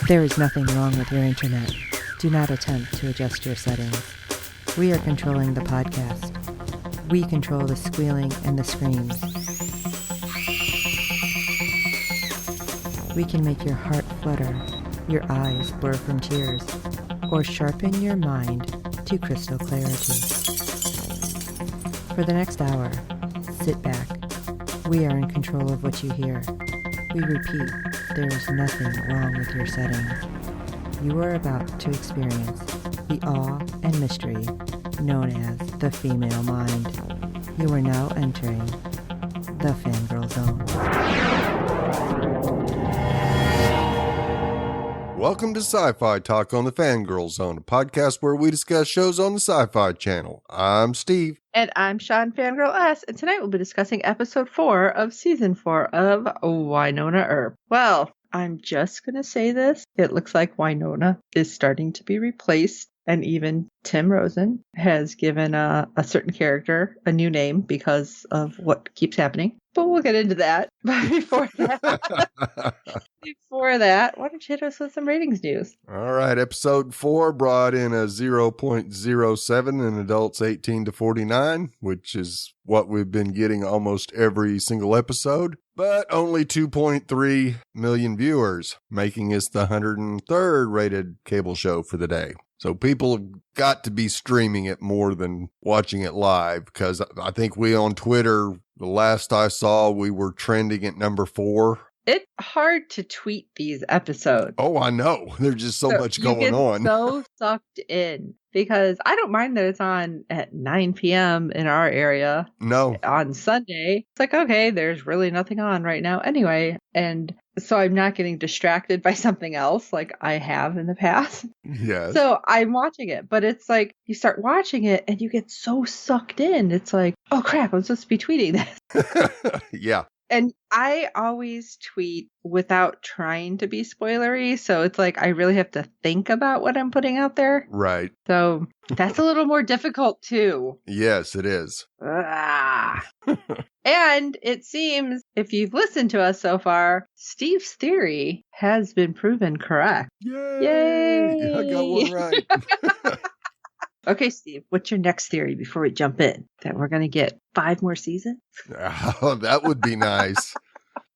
There is nothing wrong with your internet. Do not attempt to adjust your settings. We are controlling the podcast. We control the squealing and the screams. We can make your heart flutter, your eyes blur from tears, or sharpen your mind to crystal clarity. For the next hour, sit back. We are in control of what you hear. We repeat, there is nothing wrong with your settings. You are about to experience the awe and mystery known as the female mind. You are now entering the Fangirl Zone. Welcome to Sci-Fi Talk on the Fangirl Zone, a podcast where we discuss shows on the Sci-Fi Channel. I'm Steve. And I'm Sean Fangirl S, and tonight we'll be discussing episode 4 of season 4 of Wynonna Earp. Well, I'm just going to say this. It looks like Wynonna is starting to be replaced, and even Tim Rosen has given a certain character a new name because of what keeps happening. But we'll get into that. But before that, why don't you hit us with some ratings news? All right, episode 4 brought in a 0.07 in adults 18 to 49, which is what we've been getting almost every single episode, but only 2.3 million viewers, making us the 103rd rated cable show for the day. So people have got to be streaming it more than watching it live, because I think we on Twitter, the last I saw, we were trending at number 4. It's hard to tweet these episodes. Oh, I know. There's just so much going on. So sucked in, because I don't mind that it's on at 9 p.m. in our area. No. On Sunday. It's like, okay, there's really nothing on right now anyway. And so I'm not getting distracted by something else like I have in the past. Yes. So I'm watching it, but it's like you start watching it and you get so sucked in. It's like, oh crap, I'm supposed to be tweeting this. Yeah. And I always tweet without trying to be spoilery. So it's like I really have to think about what I'm putting out there. Right. So that's a little more difficult too. Yes, it is. And it seems, if you've listened to us so far, Steve's theory has been proven correct. Yay! I got one right. Okay, Steve, what's your next theory before we jump in? That we're going to get 5 more seasons? Oh, that would be nice.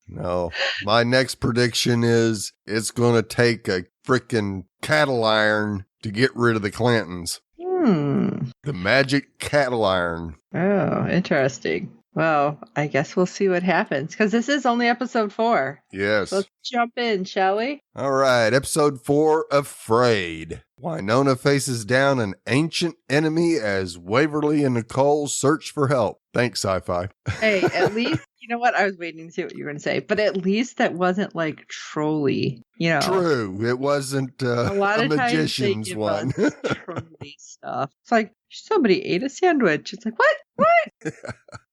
No, my next prediction is it's going to take a freaking cattle iron to get rid of the Clantons. The magic cattle iron. Oh, interesting. Well, I guess we'll see what happens, because this is only episode 4. Yes. Let's jump in, shall we? All right, episode 4, Afraid. Wynonna faces down an ancient enemy as Waverly and Nicole search for help. Thanks, Sci-Fi. Hey, at least, you know what? I was waiting to see what you were going to say, but at least that wasn't like trolly, you know. True. It wasn't a magician's one. Trolly stuff. It's like, somebody ate a sandwich. It's like, what?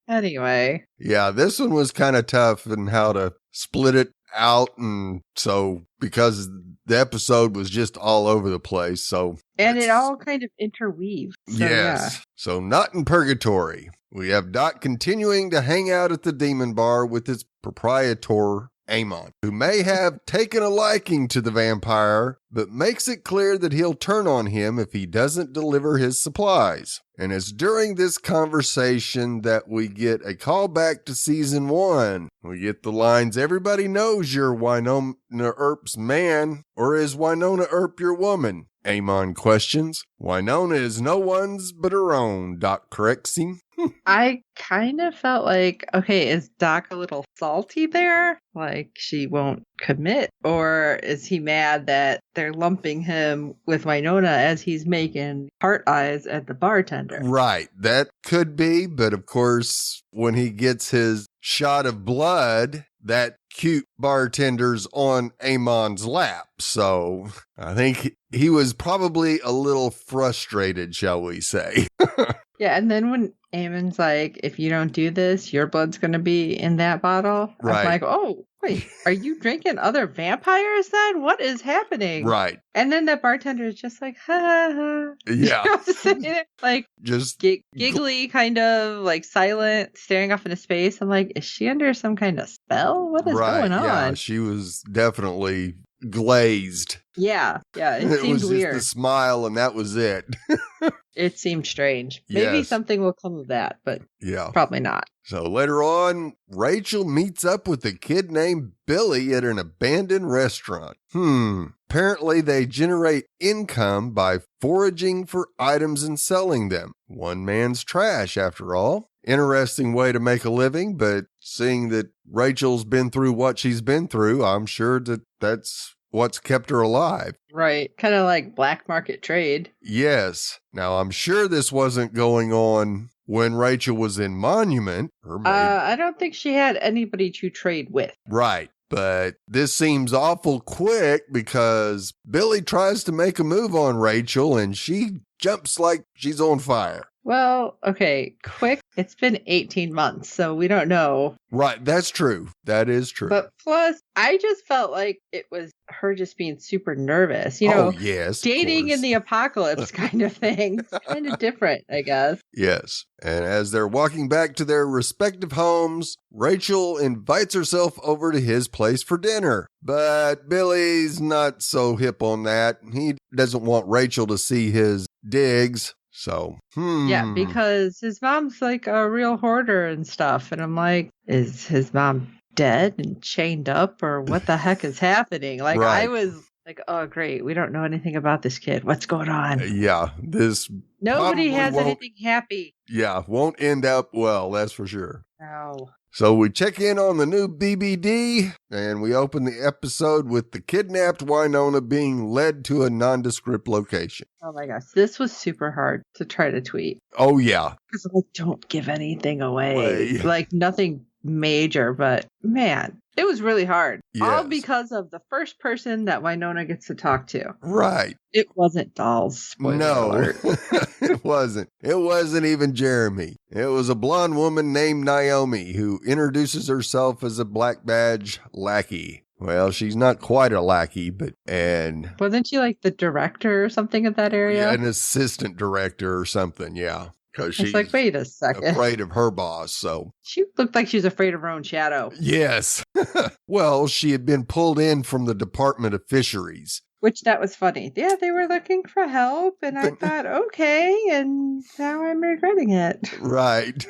Anyway. Yeah, this one was kind of tough in how to split it out, and so because the episode was just all over the place, so and it all kind of interweaves. So, yes. Yeah. So not in purgatory. We have Dot continuing to hang out at the demon bar with its proprietor Amon, who may have taken a liking to the vampire, but makes it clear that he'll turn on him if he doesn't deliver his supplies. And it's during this conversation that we get a callback to season 1. We get the lines, "Everybody knows you're Wynonna Earp's man, or is Wynonna Earp your woman?" Amon questions. "Wynonna is no one's but her own," Doc corrects him. I kind of felt like, okay, is Doc a little salty there? Like she won't commit? Or is he mad that they're lumping him with Wynonna as he's making heart eyes at the bartender? Right. That could be. But of course, when he gets his shot of blood, that cute bartender's on Amon's lap. So I think he was probably a little frustrated, shall we say. Yeah, and then when Amon's like, if you don't do this, your blood's going to be in that bottle. Right. I'm like, oh, wait, are you drinking other vampires then? What is happening? Right. And then that bartender is just like, ha, ha, ha. Yeah. You know, like, just giggly, kind of like silent, staring off into space. I'm like, is she under some kind of spell? What is going on? Yeah, she was definitely glazed. Yeah. It It seemed was just weird. the smile, and that was it. It seemed strange. Maybe Yes. something will come of that, but Yeah. probably not. So later on, Rachel meets up with a kid named Billy at an abandoned restaurant. Apparently they generate income by foraging for items and selling them. One man's trash, after all. Interesting way to make a living, but seeing that Rachel's been through what she's been through, I'm sure that that's what's kept her alive. Right. Kind of like black market trade. Yes. Now, I'm sure this wasn't going on when Rachel was in Monument. Or maybe, I don't think she had anybody to trade with. right. But this seems awful quick because Billy tries to make a move on Rachel and she jumps like she's on fire. Well, okay, quick. It's been 18 months, so we don't know. Right. That's true. That is true. But plus, I just felt like it was her just being super nervous. You know, yes. dating in the apocalypse kind of thing. It's kind of different, I guess. Yes. And as they're walking back to their respective homes, Rachel invites herself over to his place for dinner. But Billy's not so hip on that. He doesn't want Rachel to see his digs. So, Yeah, because his mom's like a real hoarder and stuff. And I'm like, is his mom dead and chained up or what the heck is happening? Like, right. I was like, oh, great. We don't know anything about this kid. What's going on? Yeah, this Nobody has anything happy. Yeah, won't end up well, that's for sure. No. So we check in on the new BBD, and we open the episode with the kidnapped Wynonna being led to a nondescript location. Oh my gosh, this was super hard to try to tweet. Oh, yeah. Because I'm like, don't give anything away. Like, nothing major, but man, it was really hard. Yes. All because of the first person that Wynonna gets to talk to. Right. It wasn't Dolls. Spoiler alert. It wasn't. It wasn't even Jeremy. It was a blonde woman named Naomi who introduces herself as a black badge lackey. Well, she's not quite a lackey, and wasn't she like the director or something of that area? Yeah, an assistant director or something, yeah. Because she's like, wait a second. afraid of her boss, so. She looked like she was afraid of her own shadow. Yes. Well, she had been pulled in from the Department of Fisheries. Which that was funny. Yeah, they were looking for help, and I thought, okay, and now I'm regretting it. Right.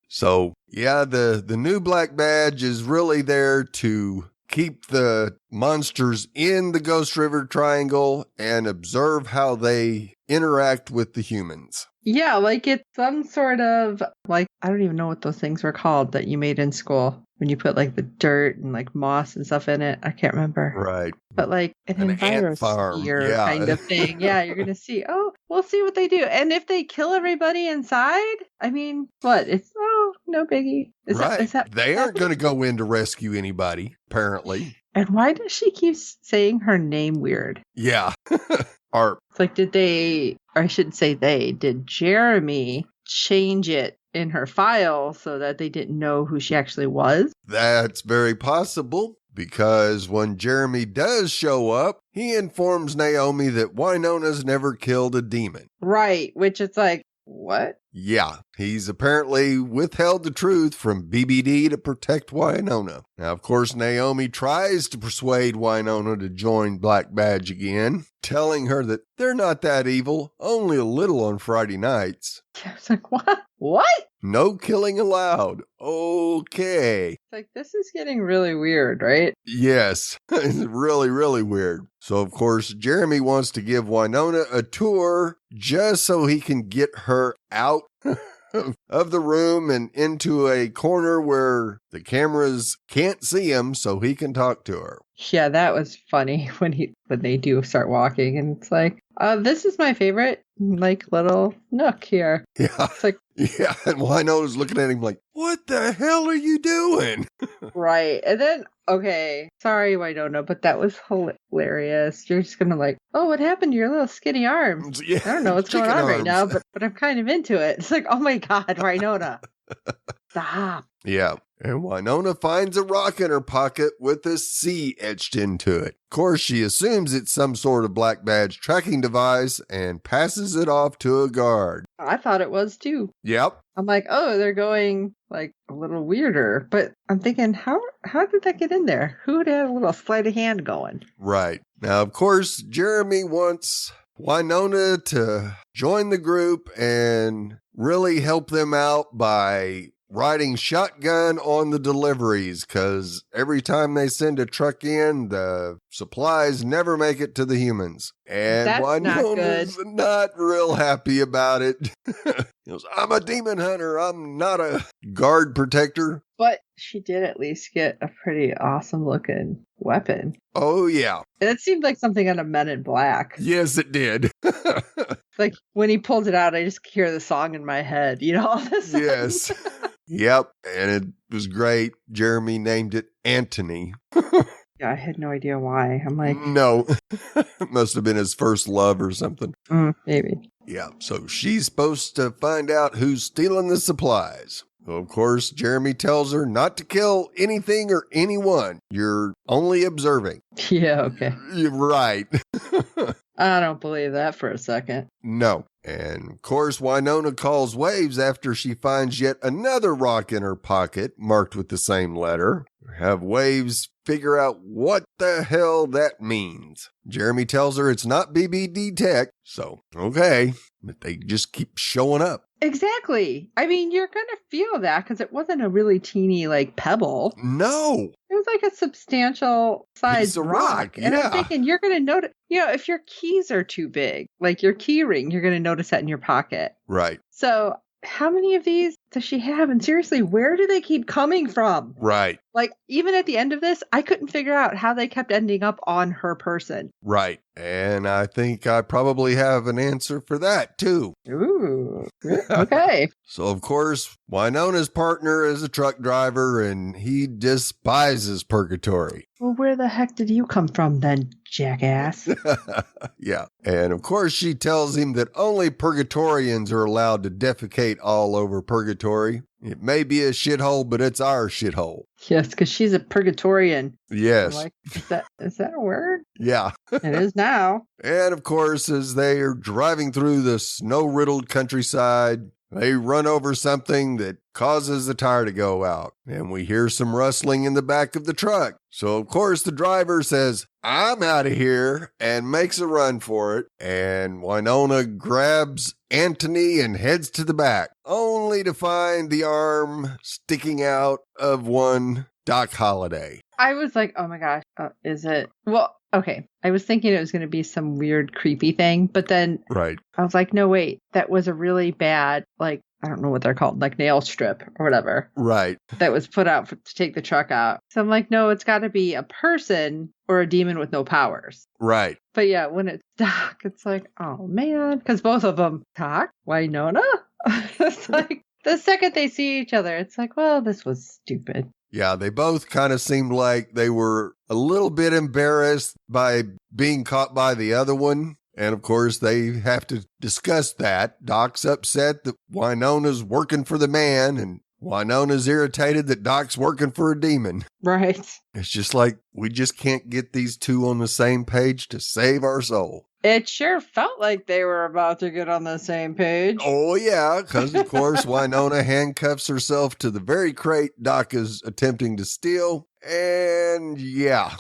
So, yeah, the new black badge is really there to keep the monsters in the Ghost River Triangle and observe how they interact with the humans. Yeah, like it's some sort of, like, I don't even know what those things were called that you made in school when you put like the dirt and like moss and stuff in it. I can't remember. Right. But like an ant farm kind of thing. Yeah, you're going to see, we'll see what they do. And if they kill everybody inside, I mean, what? It's, no biggie. Is that they aren't going to go in to rescue anybody, apparently. And why does she keep saying her name weird? Yeah. Earp. It's like, did Jeremy change it in her file so that they didn't know who she actually was? That's very possible, because when Jeremy does show up, he informs Naomi that Wynonna's never killed a demon. Right, which it's like, what? Yeah, he's apparently withheld the truth from BBD to protect Wynonna. Now, of course, Naomi tries to persuade Wynonna to join Black Badge again, telling her that they're not that evil, only a little on Friday nights. I was like, what? What? No killing allowed. Okay. It's like, this is getting really weird, right? Yes, it's really, really weird. So, of course, Jeremy wants to give Wynonna a tour just so he can get her out of the room and into a corner where the cameras can't see him so he can talk to her. Yeah, that was funny when they do start walking, and it's like, this is my favorite, like, little nook here. Yeah. It's like, yeah, and Wynonna's looking at him like, what the hell are you doing? Right. And then, okay, sorry, Wynonna, but that was hilarious. You're just gonna like, oh, what happened to your little skinny arms? Yeah, I don't know what's going on arms. right now, but I'm kind of into it. It's like, oh my God, Wynonna. Stop. Yeah. And Wynonna finds a rock in her pocket with a C etched into it. Of course, she assumes it's some sort of black badge tracking device and passes it off to a guard. I thought it was too. Yep. I'm like, oh, they're going like a little weirder. But I'm thinking, how did that get in there? Who would have a little sleight of hand going? Right. Now, of course, Jeremy wants Wynonna to join the group and really help them out by riding shotgun on the deliveries, because every time they send a truck in, the supplies never make it to the humans. And That's Wynonna's not real happy about it. He goes, I'm a demon hunter. I'm not a guard protector. But she did at least get a pretty awesome looking weapon. Oh, yeah. And it seemed like something out of Men in Black. Yes, it did. Like when he pulled it out, I just hear the song in my head, all of a sudden. Yes. Yep. And it was great. Jeremy named it Anthony. Yeah, I had no idea why. I'm like, no. It must have been his first love or something. Maybe. Yeah. So she's supposed to find out who's stealing the supplies. Well, of course, Jeremy tells her not to kill anything or anyone. You're only observing. Yeah, okay. You're right. I don't believe that for a second. No. And of course, Wynonna calls Waves after she finds yet another rock in her pocket marked with the same letter. Have Waves figure out what the hell that means. Jeremy tells her it's not BBD tech, so okay, but they just keep showing up. Exactly. I mean, you're going to feel that because it wasn't a really teeny, pebble. No. It was like a substantial sized Piece of rock. And yeah. I'm thinking you're going to notice, if your keys are too big, like your key ring, you're going to notice that in your pocket. Right. So how many of these does she have? And seriously, where do they keep coming from? Right. Like, even at the end of this, I couldn't figure out how they kept ending up on her person. Right. And I think I probably have an answer for that, too. Ooh. Okay. So, of course, Wynonna's partner is a truck driver, and he despises purgatory. Well, where the heck did you come from then, jackass? Yeah. And, of course, she tells him that only purgatorians are allowed to defecate all over purgatory. It may be a shithole, but it's our shithole. Yes, because she's a purgatorian. Yes. I'm like, is that a word? Yeah. It is now. And of course, as they are driving through the snow-riddled countryside, they run over something that causes the tire to go out. And we hear some rustling in the back of the truck. So, of course, the driver says, I'm out of here, and makes a run for it. And Wynonna grabs Anthony and heads to the back, only to find the arm sticking out of one Doc Holliday. I was like, oh my gosh, is it? Well, okay. I was thinking it was going to be some weird, creepy thing, but then Right. I was like, no, wait, that was a really bad, I don't know what they're called, nail strip or whatever. Right. That was put out to take the truck out. So I'm like, no, it's got to be a person or a demon with no powers. Right. But yeah, when it's Doc, it's like, oh man, because both of them, Doc, Wynonna? It's like, the second they see each other, it's like, well, this was stupid. Yeah, they both kind of seemed like they were a little bit embarrassed by being caught by the other one. And of course, they have to discuss that. Doc's upset that Wynonna's working for the man, and Wynonna's irritated that Doc's working for a demon. Right. It's just like, we just can't get these two on the same page to save our soul. It sure felt like they were about to get on the same page. Oh, yeah, because, of course, Wynonna handcuffs herself to the very crate Doc is attempting to steal. And, yeah,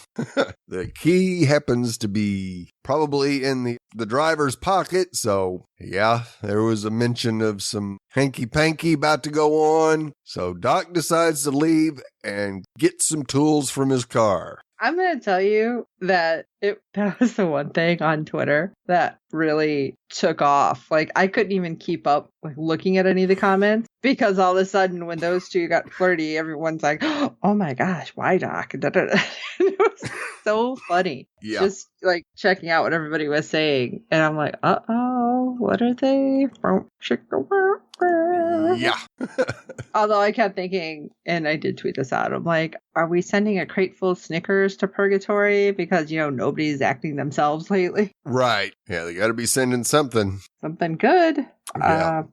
the key happens to be probably in the driver's pocket. So, yeah, there was a mention of some hanky-panky about to go on. So Doc decides to leave and get some tools from his car. I'm going to tell you that that was the one thing on Twitter that really took off. I couldn't even keep up looking at any of the comments because all of a sudden when those two got flirty, everyone's like, oh my gosh, why Doc? It was so funny. Yeah. Just checking out what everybody was saying. And I'm like, uh-oh, what are they? Yeah. Although I kept thinking, and I did tweet this out, I'm like, are we sending a crate full of Snickers to purgatory? Because, nobody's acting themselves lately. Right. Yeah, they got to be sending something. Something good. Yeah.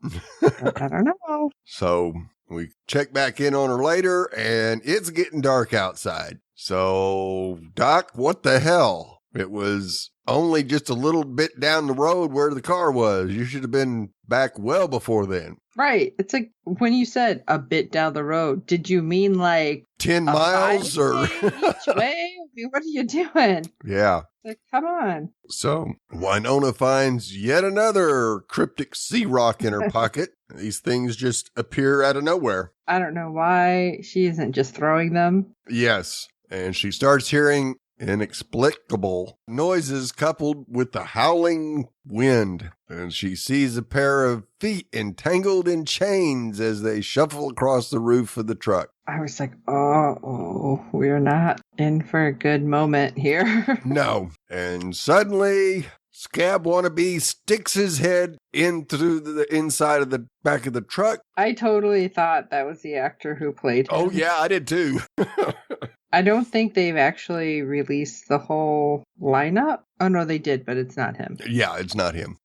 I don't know. So, We check back in on her later, and it's getting dark outside. So, Doc, what the hell? It was only just a little bit down the road where the car was. You should have been back well before then. Right. It's like when you said a bit down the road, did you mean like 10 miles or each way? I mean, what are you doing? Yeah. Like, come on. So Wynonna finds yet another cryptic sea rock in her pocket. These things just appear out of nowhere. I don't know why she isn't just throwing them. Yes. And she starts hearing inexplicable noises coupled with the howling wind. And she sees a pair of feet entangled in chains as they shuffle across the roof of the truck. I was like, oh, we're not in for a good moment here. No. And suddenly, Scab Wannabe sticks his head in through the inside of the back of the truck. I totally thought that was the actor who played him. Oh, yeah, I did too. I don't think they've actually released the whole lineup. Oh, no, they did, but it's not him. Yeah, it's not him.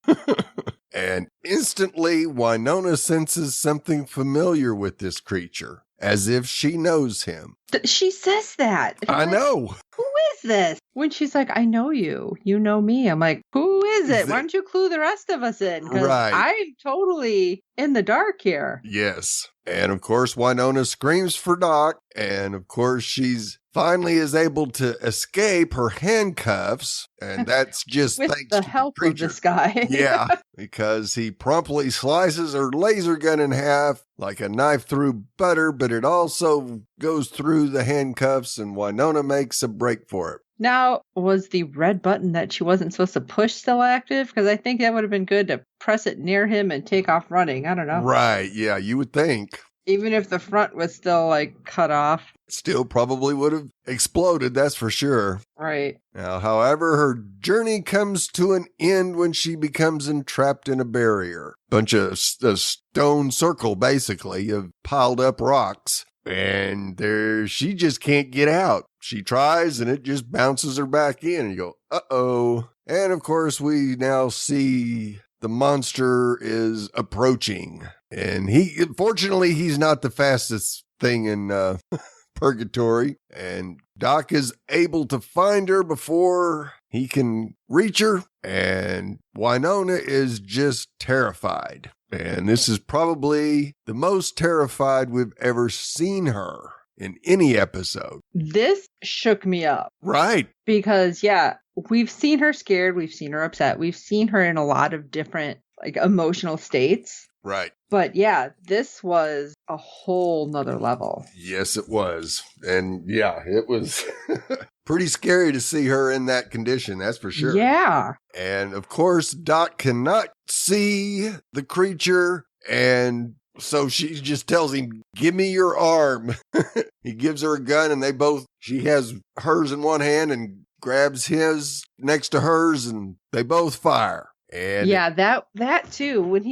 And instantly, Wynonna senses something familiar with this creature, as if she knows him. She says that. I know. Who is this? When she's like, I know you. You know me. I'm like, who is it? Why don't you clue the rest of us in? Because Right. I'm totally in the dark here. Yes. And of course, Wynonna screams for Doc. And of course, she's finally is able to escape her handcuffs. And that's just With thanks the to help the creature. of this guy. Yeah, because he promptly slices her laser gun in half like a knife through butter, but it also goes through the handcuffs, and Wynonna makes a break for it. Now, was the red button that she wasn't supposed to push still active? Because I think that would have been good to press it near him and take off running. I don't know. Right, yeah, you would think. Even if the front was still like cut off. Still probably would have exploded, that's for sure. Right. Now, however, her journey comes to an end when she becomes entrapped in a barrier. Bunch of a stone circle, basically, of piled up rocks. And she just can't get out. She tries and it just bounces her back in. And you go, uh-oh. And of course, we now see the monster is approaching. And fortunately, he's not the fastest thing in purgatory. And Doc is able to find her before he can reach her. And Wynonna is just terrified. And this is probably the most terrified we've ever seen her in any episode. This shook me up. Right. Because, yeah, we've seen her scared. We've seen her upset. We've seen her in a lot of different emotional states. Right. But yeah, this was a whole nother level. Yes, it was. And yeah, it was pretty scary to see her in that condition. That's for sure. Yeah. And of course, Doc cannot see the creature. And so she just tells him, give me your arm. He gives her a gun and she has hers in one hand and grabs his next to hers and they both fire. And yeah, that too, when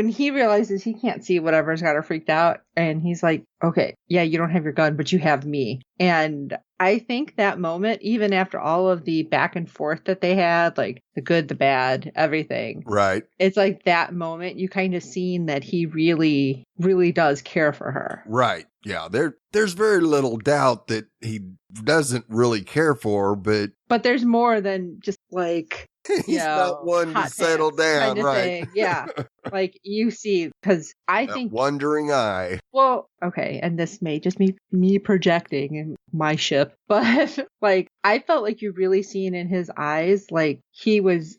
he realizes he can't see whatever's got her freaked out, and he's like, okay, yeah, you don't have your gun, but you have me. And I think that moment, even after all of the back and forth that they had, like the good, the bad, everything. Right. It's like that moment you kind of seen that he really, really does care for her. Right. Yeah. There's very little doubt that he doesn't really care for her, but there's more than just he's not one to settle down, right? Thing. Yeah. You see, because I think wandering eye. Well, okay, and this may just be me projecting in my ship, but I felt like you really seen in his eyes, he was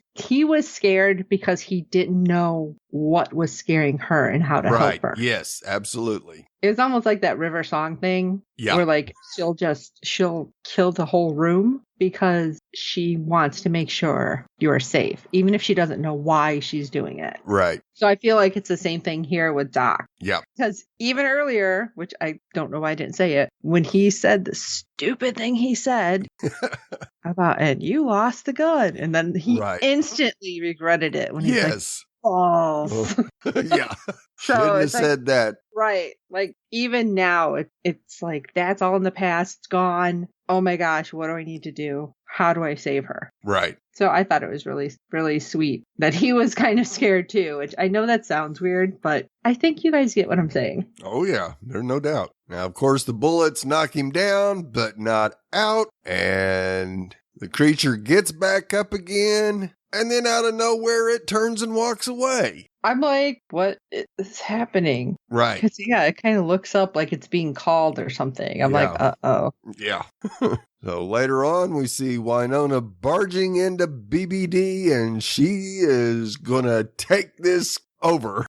scared because he didn't know what was scaring her and how to help her. Yes, absolutely. It was almost like that River Song thing. Yeah. Where she'll kill the whole room because she wants to make sure you're safe, even if she doesn't know why she's doing it. Right. So I feel like it's the same thing here with Doc. Yeah. Because even earlier, which I don't know why I didn't say it, when he said the stupid thing he said about, and you lost the gun. And then he instantly regretted it when he's like, balls. Yeah. So Shouldn't have it's like, said that. right. Like, even now, it's like, that's all in the past. It's gone. Oh my gosh, what do I need to do? How do I save her? Right. So I thought it was really, really sweet that he was kind of scared too, which I know that sounds weird, but I think you guys get what I'm saying. Oh, yeah. There's no doubt. Now, of course, the bullets knock him down, but not out. And the creature gets back up again. And then out of nowhere, it turns and walks away. I'm like, what is happening? Right. Because, yeah, it kind of looks up like it's being called or something. I'm like, Yeah. uh-oh. Yeah. So later on, we see Wynonna barging into BBD, and she is going to take this over.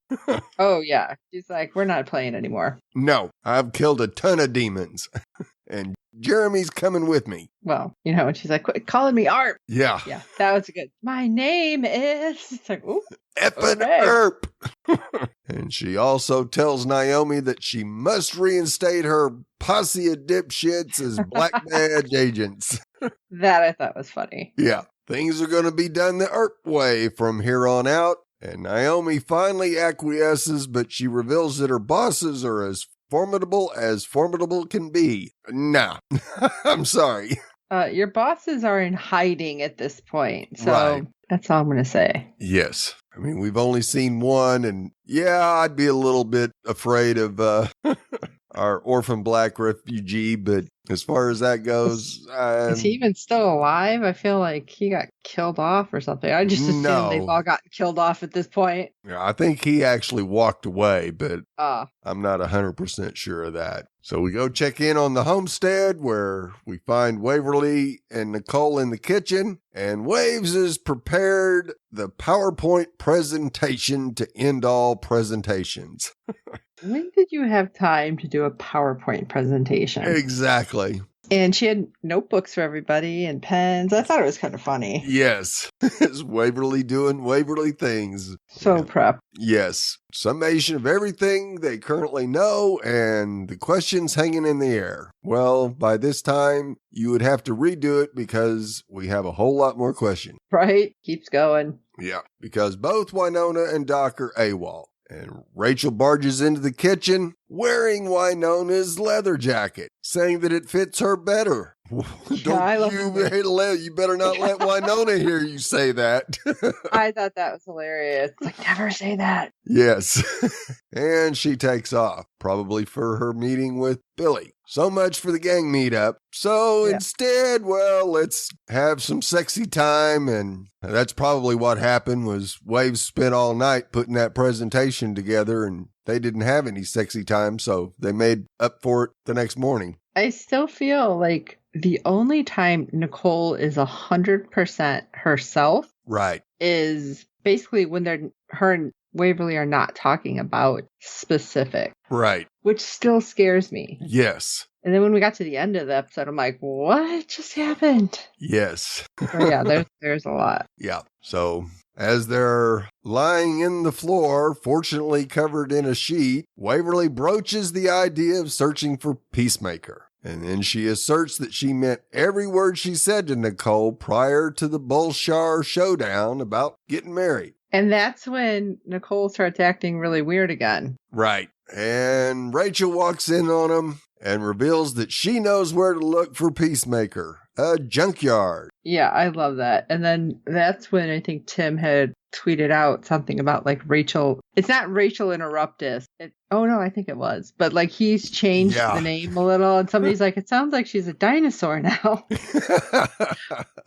Oh, yeah. She's like, we're not playing anymore. No, I've killed a ton of demons, and Jeremy's coming with me. Well, and she's like, quit calling me Arp. Yeah. Yeah, that was good. My name is... It's like, ooh. Effin' Okay. Earp. And she also tells Naomi that she must reinstate her posse of dipshits as Black Badge agents. That I thought was funny. Yeah. Things are going to be done the Earp way from here on out. And Naomi finally acquiesces, but she reveals that her bosses are as formidable can be. Nah, I'm sorry. Your bosses are in hiding at this point, so Right. That's all I'm going to say. Yes. I mean, we've only seen one, and yeah, I'd be a little bit afraid of our orphan black refugee, but as far as that goes... Is he even still alive? I feel like he got killed off or something. I just assumed they've all gotten killed off at this point. Yeah, I think he actually walked away, but I'm not 100% sure of that. So we go check in on the homestead where we find Waverly and Nicole in the kitchen, and Waves has prepared the PowerPoint presentation to end all presentations. When did you have time to do a PowerPoint presentation? Exactly. And she had notebooks for everybody and pens. I thought it was kind of funny. Yes. It's Waverly doing Waverly things. So prep. Yes. Summation of everything they currently know and the questions hanging in the air. Well, by this time, you would have to redo it because we have a whole lot more questions. Right? Keeps going. Yeah. Because both Wynonna and Doc are AWOL. And Rachel barges into the kitchen wearing Wynonna's leather jacket, saying that it fits her better. You better not let Wynonna hear you say that. I thought that was hilarious. Like, never say that. Yes. And she takes off, probably for her meeting with Billy. So much for the gang meetup. So instead, well, let's have some sexy time. And that's probably what happened was Waves spent all night putting that presentation together and they didn't have any sexy time. So they made up for it the next morning. I still feel like the only time Nicole is 100% herself, right, is basically when her and Waverly are not talking about specific, right, which still scares me. Yes. And then when we got to the end of the episode, I'm like, what just happened? Yes. So yeah, there's a lot. Yeah. So as they're lying in the floor, fortunately covered in a sheet, Waverly broaches the idea of searching for Peacemaker. And then she asserts that she meant every word she said to Nicole prior to the Bolshar showdown about getting married. And that's when Nicole starts acting really weird again. Right. And Rachel walks in on him and reveals that she knows where to look for Peacemaker, a junkyard. Yeah, I love that. And then that's when I think Tim had tweeted out something about like Rachel. It's not Rachel Interruptus. Oh no, I think it was. But like he's changed the name a little and somebody's like, it sounds like she's a dinosaur now.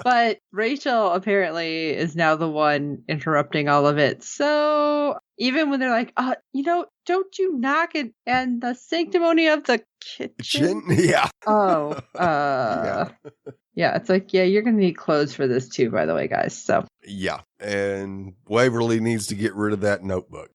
But Rachel apparently is now the one interrupting all of it. So even when they're like, don't you knock it and the sanctimony of the kitchen? Yeah. Oh, yeah, it's like, you're going to need clothes for this too, by the way, guys. So yeah, and Waverly needs to get rid of that notebook.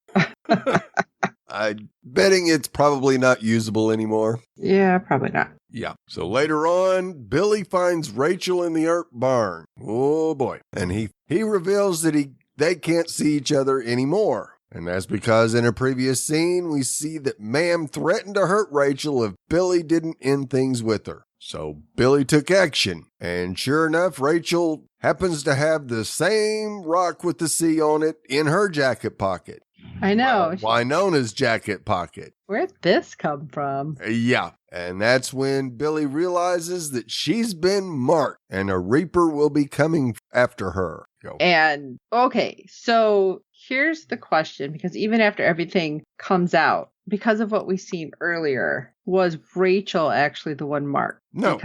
I'm betting it's probably not usable anymore. Yeah, probably not. Yeah. So later on, Billy finds Rachel in the Earp barn. Oh boy. And he reveals that they can't see each other anymore. And that's because in a previous scene, we see that Ma'am threatened to hurt Rachel if Billy didn't end things with her. So Billy took action, and sure enough, Rachel happens to have the same rock with the C on it in her jacket pocket. I know. Wynonna's jacket pocket. Where'd this come from? Yeah. And that's when Billy realizes that she's been marked and a Reaper will be coming after her. Go. And, okay, so here's the question, because even after everything comes out, because of what we've seen earlier, was Rachel actually the one marked? No.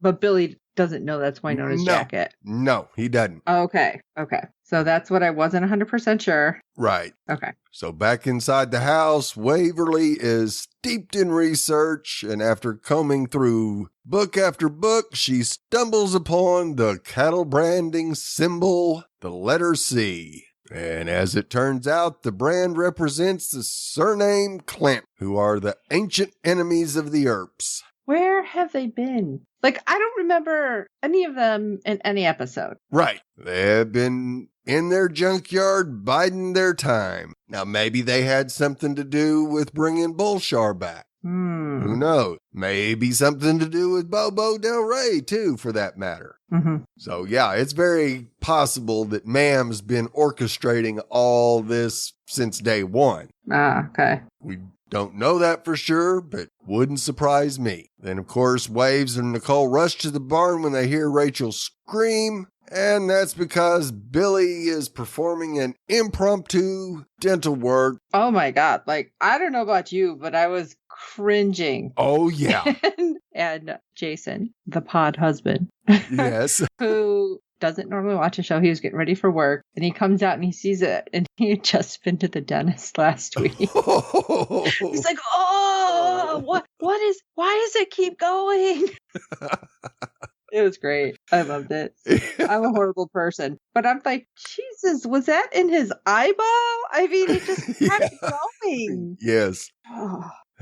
But Billy doesn't know that's Wynonna's jacket. No, he doesn't. Okay. So that's what I wasn't 100% sure. Right. Okay. So back inside the house, Waverly is steeped in research, and after combing through book after book, she stumbles upon the cattle branding symbol, the letter C. And as it turns out, the brand represents the surname Clamp, who are the ancient enemies of the Earps. Where have they been? Like, I don't remember any of them in any episode. Right. They've been in their junkyard biding their time. Now, maybe they had something to do with bringing Bulshar back. Who knows? Maybe something to do with Bobo Del Rey, too, for that matter. Mm-hmm. So, yeah, it's very possible that Ma'am's been orchestrating all this since day one. Okay. We don't know that for sure, but wouldn't surprise me. Then, of course, Waves and Nicole rush to the barn when they hear Rachel scream, and that's because Billy is performing an impromptu dental work. Oh my God. Like, I don't know about you, but I was cringing. Oh, yeah. and Jason, the pod husband. Yes. Who doesn't normally watch a show. He was getting ready for work, and he comes out and he sees it, and he had just been to the dentist last week. He's like, why does it keep going? It was great. I loved it. I'm a horrible person. But I'm like, Jesus, was that in his eyeball? I mean, it just kept going. Yes.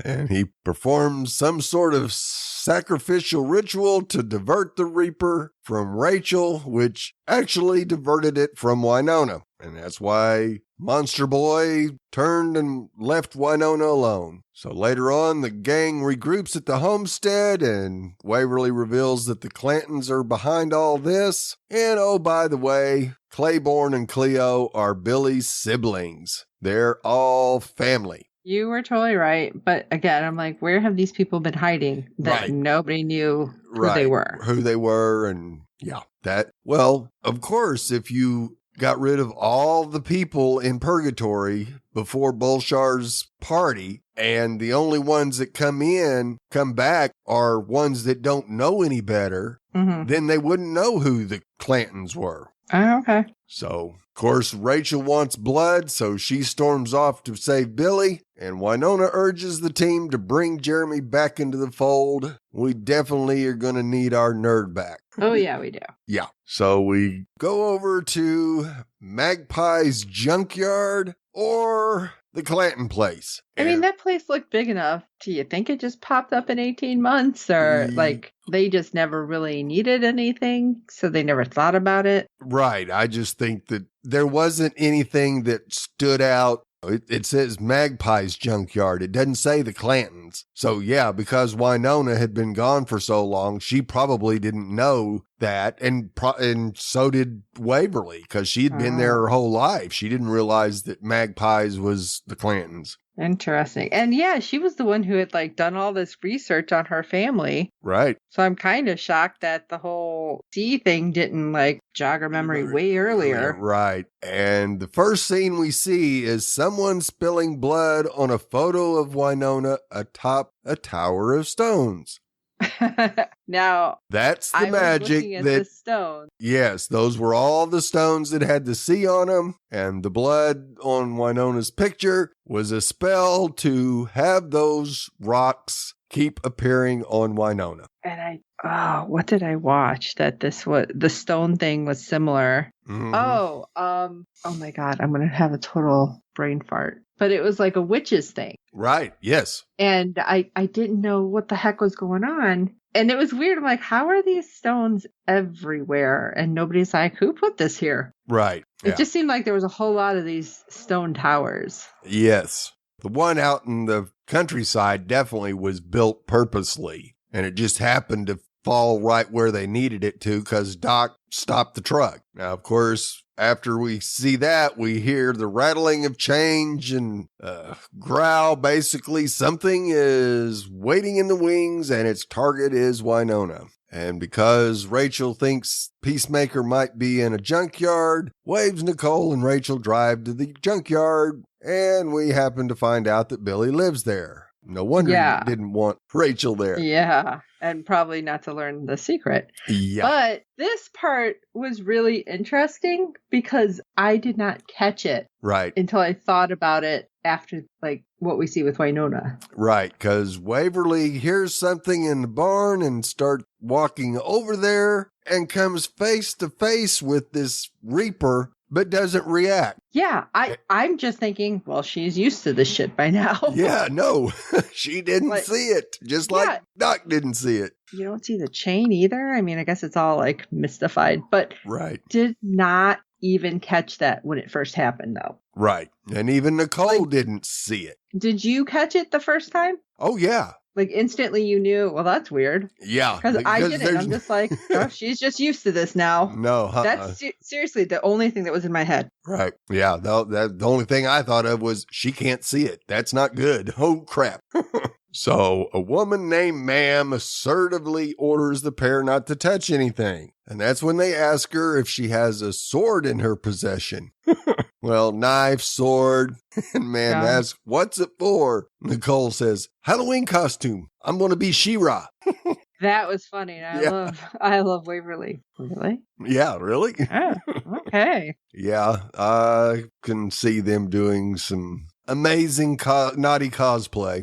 And he performs some sort of sacrificial ritual to divert the Reaper from Rachel, which actually diverted it from Wynonna. And that's why Monster Boy turned and left Wynonna alone. So later on, the gang regroups at the homestead, and Waverly reveals that the Clantons are behind all this. And oh, by the way, Claiborne and Cleo are Billy's siblings. They're all family. You were totally right. But again, I'm like, where have these people been hiding that nobody knew who they were? Who they were, and yeah, that. Well, of course, if you got rid of all the people in purgatory before Bulshar's party, and the only ones that come back are ones that don't know any better, then they wouldn't know who the Clantons were. Oh, okay. So, of course, Rachel wants blood, so she storms off to save Billy, and Wynonna urges the team to bring Jeremy back into the fold. We definitely are going to need our nerd back. Oh, yeah, we do. Yeah. So we go over to Magpie's junkyard or the Clanton place. I mean, that place looked big enough. Do you think it just popped up in 18 months? Or like they just never really needed anything, so they never thought about it? Right. I just think that there wasn't anything that stood out. It says Magpie's junkyard. It doesn't say the Clantons. So yeah, because Wynonna had been gone for so long, she probably didn't know that. And so did Waverly, because she had been there her whole life. She didn't realize that Magpie's was the Clantons. Interesting. And yeah, she was the one who had like done all this research on her family. Right. So I'm kind of shocked that the whole C thing didn't like jog her memory way earlier. Right. And the first scene we see is someone spilling blood on a photo of Wynonna atop a tower of stones. Now, that's the I magic. Was looking at the stones. Yes, those were all the stones that had the C on them, and the blood on Wynonna's picture was a spell to have those rocks keep appearing on Wynonna. And what did I watch that the stone thing was similar? Mm-hmm. Oh my God, I'm gonna have a total brain fart. But it was like a witch's thing. Right, yes. And I didn't know what the heck was going on. And it was weird. I'm like, how are these stones everywhere? And nobody's like, who put this here? Right. It just seemed like there was a whole lot of these stone towers. Yes. The one out in the countryside definitely was built purposely. And it just happened to fall right where they needed it to because Doc stopped the truck. Now, of course, after we see that, we hear the rattling of change and growl. Basically, something is waiting in the wings and its target is Wynonna. And because Rachel thinks Peacemaker might be in a junkyard, Waves, Nicole, and Rachel drive to the junkyard, and we happen to find out that Billy lives there. No wonder he didn't want Rachel there. Yeah, and probably not to learn the secret. Yeah. But this part was really interesting because I did not catch it until I thought about it after, like, what we see with Wynonna. Right, because Waverly hears something in the barn and starts walking over there and comes face to face with this Reaper, but doesn't react. Yeah, I'm just thinking, well, she's used to this shit by now. Yeah, no, she didn't see it, just like Doc didn't see it. You don't see the chain either. I mean, I guess it's all like mystified, but did not even catch that when it first happened, though. Right, and even Nicole didn't see it. Did you catch it the first time? Oh, yeah. Like, instantly you knew, well, that's weird. Yeah. Because I didn't. I'm just like, oh, she's just used to this now. No. That's seriously the only thing that was in my head. Right. Yeah. The only thing I thought of was she can't see it. That's not good. Oh, crap. So a woman named Ma'am assertively orders the pair not to touch anything. And that's when they ask her if she has a sword in her possession. Well, knife, sword, and Ma'am asks, what's it for? Nicole says, Halloween costume. I'm going to be She-Ra. That was funny. I love Waverly. Really? Yeah, really? Oh, okay. Yeah, I can see them doing some amazing naughty cosplay.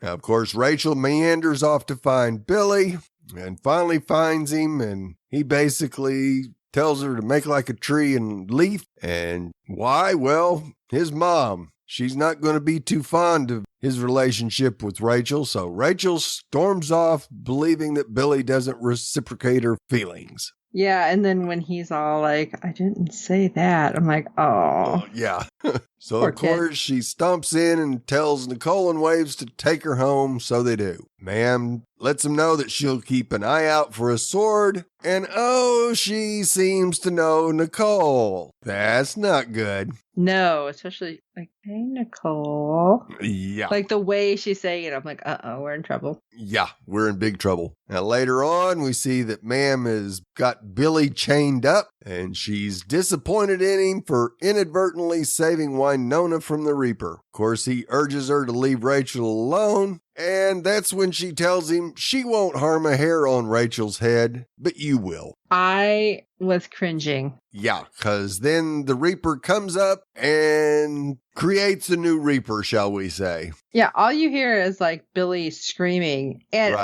Now, of course, Rachel meanders off to find Billy and finally finds him, and he basically tells her to make like a tree and leaf. And why? Well, his mom. She's not going to be too fond of his relationship with Rachel, so Rachel storms off believing that Billy doesn't reciprocate her feelings. Yeah, and then when he's all like, I didn't say that, I'm like, oh. Yeah. So, of course, she stomps in and tells Nicole and Waves to take her home, so they do. Ma'am lets them know that she'll keep an eye out for a sword, and she seems to know Nicole. That's not good. No, especially like, hey, Nicole. Yeah. Like the way she's saying it, I'm like, we're in trouble. Yeah, we're in big trouble. Now, later on, we see that Ma'am has got Billy chained up, and she's disappointed in him for inadvertently saving Wynonna from the Reaper. Of course, he urges her to leave Rachel alone, and that's when she tells him she won't harm a hair on Rachel's head, but you will. I was cringing. Yeah, because then the Reaper comes up and creates a new Reaper, shall we say. Yeah, all you hear is like Billy screaming. And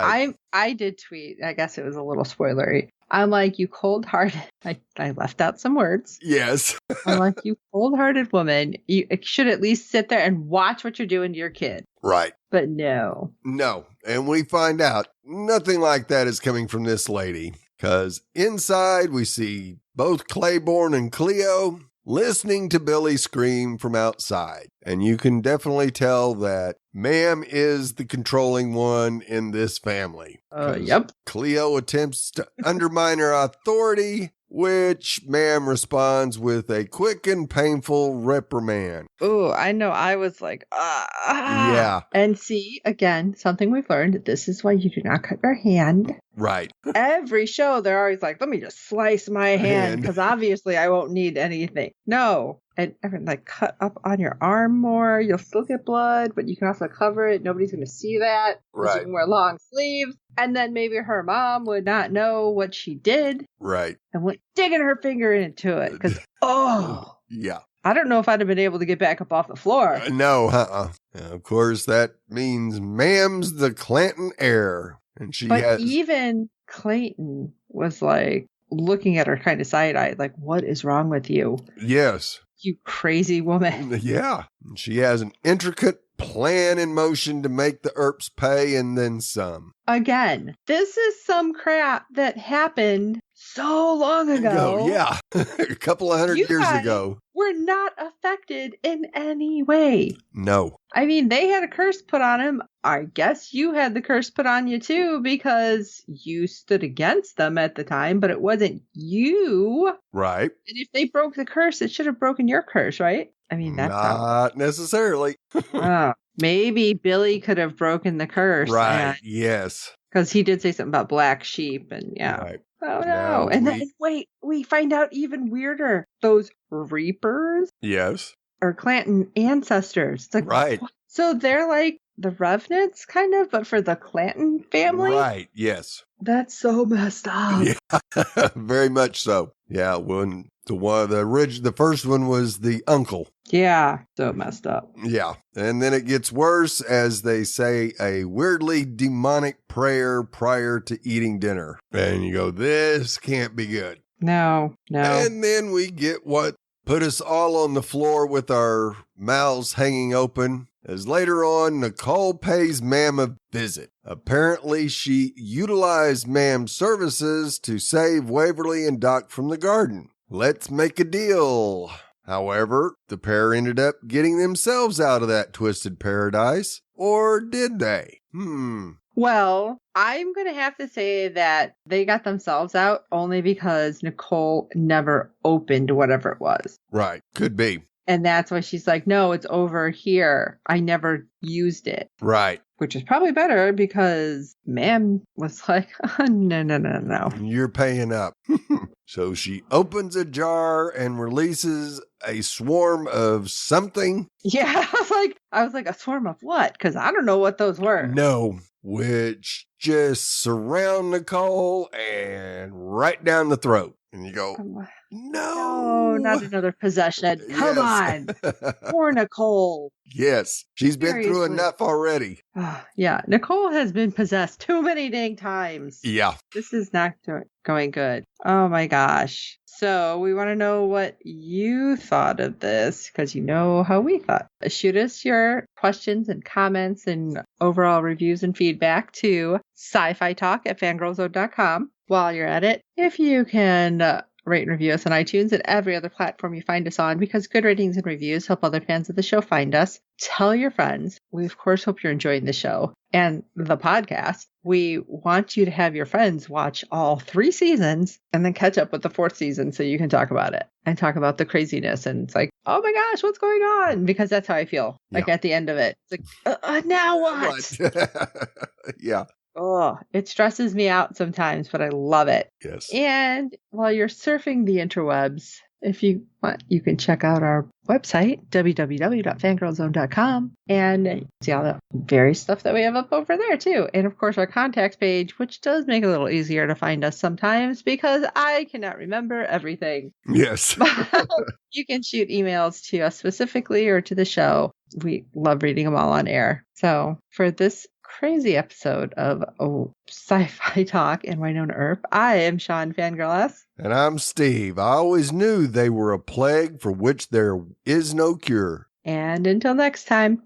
I did tweet, I guess it was a little spoilery. I'm like, you cold-hearted. I left out some words. Yes. I'm like, you cold-hearted woman. You should at least sit there and watch what you're doing to your kid. Right. But no. No. And we find out nothing like that is coming from this lady. Because inside we see both Claiborne and Cleo listening to Billy scream from outside. And you can definitely tell that Ma'am is the controlling one in this family. Yep. Cleo attempts to undermine her authority, which Ma'am responds with a quick and painful reprimand. Oh, I know. I was like, Yeah. And see, again, something we've learned. This is why you do not cut your hand. Right. Every show, they're always like, let me just slice my hand because obviously I won't need anything. No. And like cut up on your arm more. You'll still get blood, but you can also cover it. Nobody's going to see that. Right. You can wear long sleeves. And then maybe her mom would not know what she did. Right. And went digging her finger into it. Because, yeah. I don't know if I'd have been able to get back up off the floor. No, Of course, that means Ma'am's the Clanton heir. And even Clayton was like looking at her kind of side-eyed, like, what is wrong with you? Yes. You crazy woman. Yeah. She has an intricate plan in motion to make the Earps pay and then some. Again, this is some crap that happened so long ago. Yeah. A couple of hundred You years guys ago. were not affected in any way. No. I mean, they had a curse put on him. I guess you had the curse put on you too because you stood against them at the time, but it wasn't you. Right. And if they broke the curse, it should have broken your curse, right? I mean, that's not necessarily. Maybe Billy could have broken the curse. Right. Yes. Because he did say something about black sheep and Right. Oh no. Now And then wait, we find out even weirder. Those Reapers Yes. are Clanton ancestors. It's like, Right. what? So they're like the Revenants, kind of, but for the Clanton family? Right. Yes. That's so messed up. Yeah. Very much so. Yeah. When the first one was the uncle. Yeah. So messed up. Yeah. And then it gets worse as they say a weirdly demonic prayer prior to eating dinner. And you go, this can't be good. No. And then we get what put us all on the floor with our mouths hanging open, as later on, Nicole pays Ma'am a visit. Apparently, she utilized Ma'am's services to save Waverly and Doc from the garden. Let's make a deal. However, the pair ended up getting themselves out of that twisted paradise. Or did they? Well, I'm going to have to say that they got themselves out only because Nicole never opened whatever it was. Right. Could be. And that's why she's like, no, it's over here. I never used it. Right. Which is probably better because Ma'am was like, oh, no. You're paying up. So she opens a jar and releases a swarm of something. Yeah, I was like, a swarm of what? Because I don't know what those were. No, which just surround Nicole and right down the throat. And you go, no, not another possession. Come on. Poor Nicole. Yes, she's been through enough already. Yeah, Nicole has been possessed too many dang times. Yeah. This is not going good. Oh my gosh. So we want to know what you thought of this because you know how we thought. Shoot us your questions and comments and overall reviews and feedback to sci-fi talk@fangirlzone.com. While you're at it, if you can rate and review us on iTunes and every other platform you find us on, because good ratings and reviews help other fans of the show find us. Tell your friends. We, of course, hope you're enjoying the show and the podcast. We want you to have your friends watch all 3 seasons and then catch up with the 4th season so you can talk about it and talk about the craziness. And it's like, oh my gosh, what's going on? Because that's how I feel. Like at the end of it. It's like, now what? Yeah. Oh, it stresses me out sometimes, but I love it. Yes. And while you're surfing the interwebs, if you want, you can check out our website, www.fangirlzone.com, and see all the various stuff that we have up over there, too. And, of course, our contacts page, which does make it a little easier to find us sometimes because I cannot remember everything. Yes. You can shoot emails to us specifically or to the show. We love reading them all on air. So for this crazy episode of Sci-Fi Talk and Wynonna Earp, I am Sean Fangirl S. And I'm Steve. I always knew they were a plague for which there is no cure. And until next time.